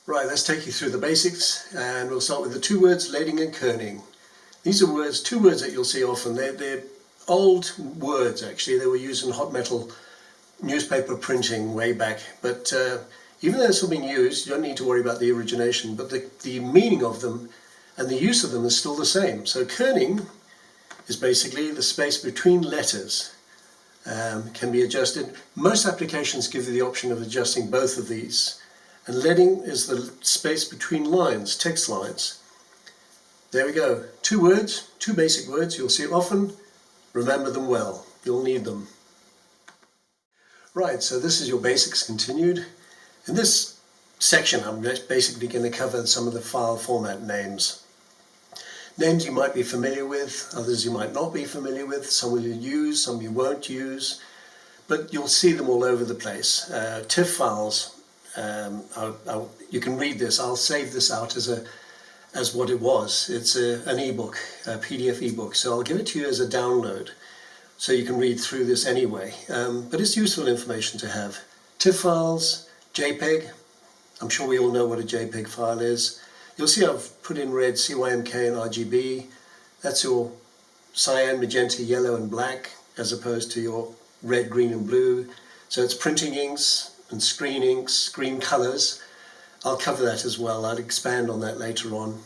Right, let's take you through the basics, and we'll start with the two words leading and kerning. These are two words that you'll see often. They're old words actually. They were used in hot metal newspaper printing way back, but even though they're still being used, you don't need to worry about the origination, but the meaning of them and the use of them is still the same. So kerning is basically the space between letters. Can be adjusted. Most applications give you the option of adjusting both of these. And leading is the space between lines, text lines. There we go. Two words, two basic words. You'll see often. Remember them well. You'll need them. Right, so this is your basics continued. In this section, I'm basically going to cover some of the file format names. Names you might be familiar with, others you might not be familiar with. Some will you use, some you won't use. But you'll see them all over the place. TIFF files. You can read this. I'll save this out as what it was. It's an ebook, a PDF ebook. So I'll give it to you as a download, so you can read through this anyway. But it's useful information to have. TIFF files, JPEG. I'm sure we all know what a JPEG file is. You'll see I've put in red CYMK and RGB. That's your cyan, magenta, yellow, and black, as opposed to your red, green, and blue. So it's printing inks and screen inks, screen colors. I'll cover that as well. I'll expand on that later on.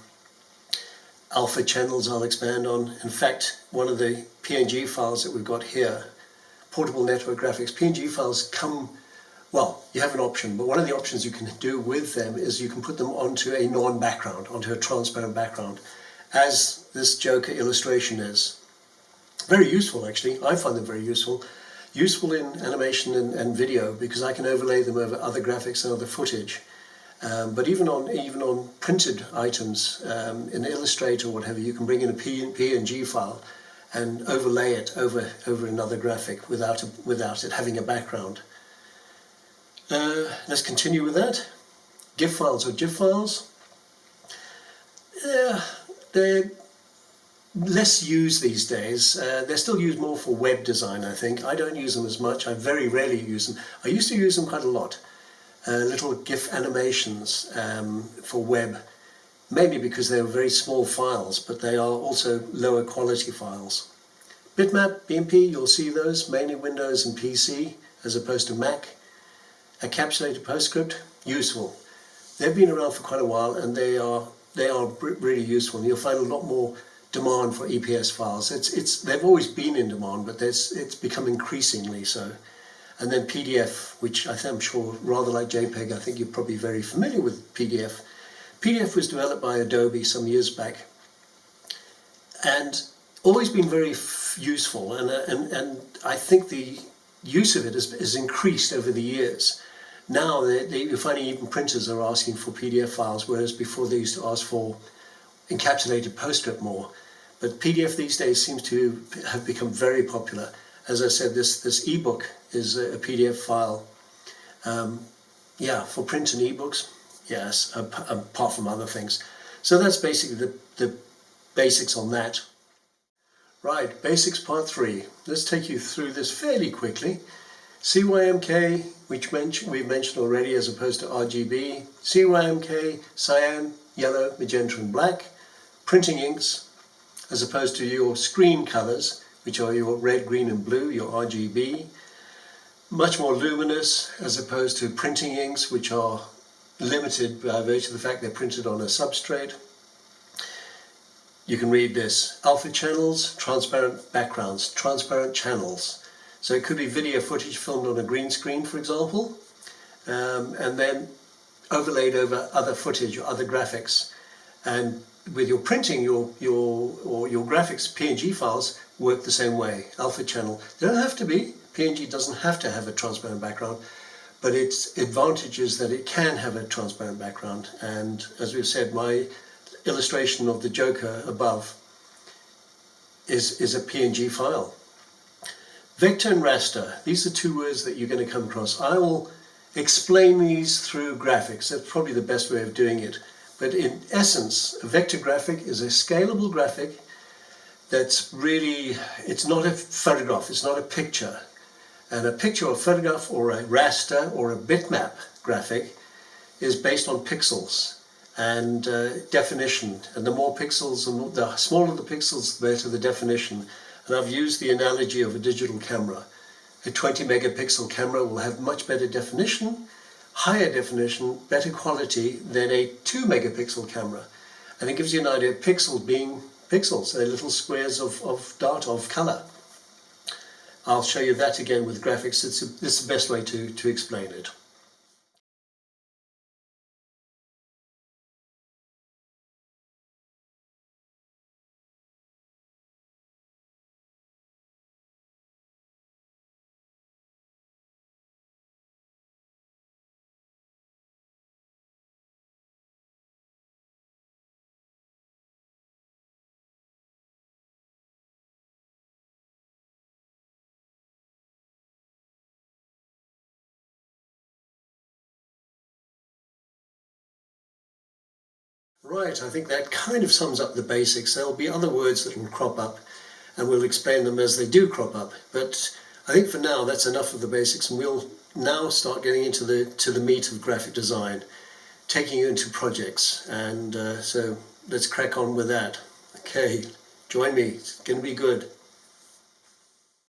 Alpha channels I'll expand on. In fact, one of the PNG files that we've got here, portable network graphics, PNG files come, well, you have an option, but one of the options you can do with them is you can put them onto a non-background, onto a transparent background, as this Joker illustration is. Very useful actually. I find them very useful. Useful in animation and video, because I can overlay them over other graphics and other footage. But even on printed items in Illustrator or whatever, you can bring in a PNG file and overlay it over another graphic without it having a background. Let's continue with that. Gif files or GIF files. They're less used these days. They're still used more for web design, I think. I don't use them as much. I very rarely use them. I used to use them quite a lot. Little GIF animations for web, mainly because they were very small files, but they are also lower quality files. Bitmap, BMP, you'll see those, mainly Windows and PC, as opposed to Mac. Encapsulated PostScript, useful. They've been around for quite a while, and they are really useful. And you'll find a lot more demand for EPS files. They've always been in demand, but it's become increasingly so. And then PDF, which I'm sure, rather like JPEG, I think you're probably very familiar with PDF. PDF was developed by Adobe some years back, and always been very useful. And I think the use of it has increased over the years. Now you're finding even printers are asking for PDF files, whereas before they used to ask for encapsulated PostScript more. But PDF these days seems to have become very popular. As I said, this ebook is a PDF file. Yeah, for print and ebooks, yes, apart from other things. So that's basically the basics on that. Right, basics part 3. Let's take you through this fairly quickly. CYMK, which we've mentioned already, as opposed to RGB. CYMK, cyan, yellow, magenta, and black. Printing inks, as opposed to your screen colors, which are your red, green, and blue, your RGB. Much more luminous, as opposed to printing inks, which are limited by virtue of the fact they're printed on a substrate. You can read this. Alpha channels, transparent backgrounds, transparent channels. So it could be video footage filmed on a green screen, for example, and then overlaid over other footage or other graphics. And with your printing, your graphics, PNG files work the same way. Alpha channel. They don't have to be. PNG doesn't have to have a transparent background, but its advantage is that it can have a transparent background. And as we've said, my illustration of the Joker above is a PNG file. Vector and raster. These are two words that you're going to come across. I will explain these through graphics. That's probably the best way of doing it. But in essence, a vector graphic is a scalable graphic that's really, it's not a photograph, it's not a picture. And a picture or photograph or a raster or a bitmap graphic is based on pixels and definition, and the more pixels and the smaller the pixels, the better the definition. And I've used the analogy of a digital camera. A 20 megapixel camera will have much better definition, higher definition, better quality than a 2 megapixel camera. And it gives you an idea of pixels being pixels, they're little squares of data, of color. I'll show you that again with graphics. It's the best way to explain it. Right, I think that kind of sums up the basics. There'll be other words that will crop up, and we'll explain them as they do crop up. But I think for now that's enough of the basics, and we'll now start getting into the meat of graphic design, taking you into projects. And so let's crack on with that. Okay, join me. It's going to be good.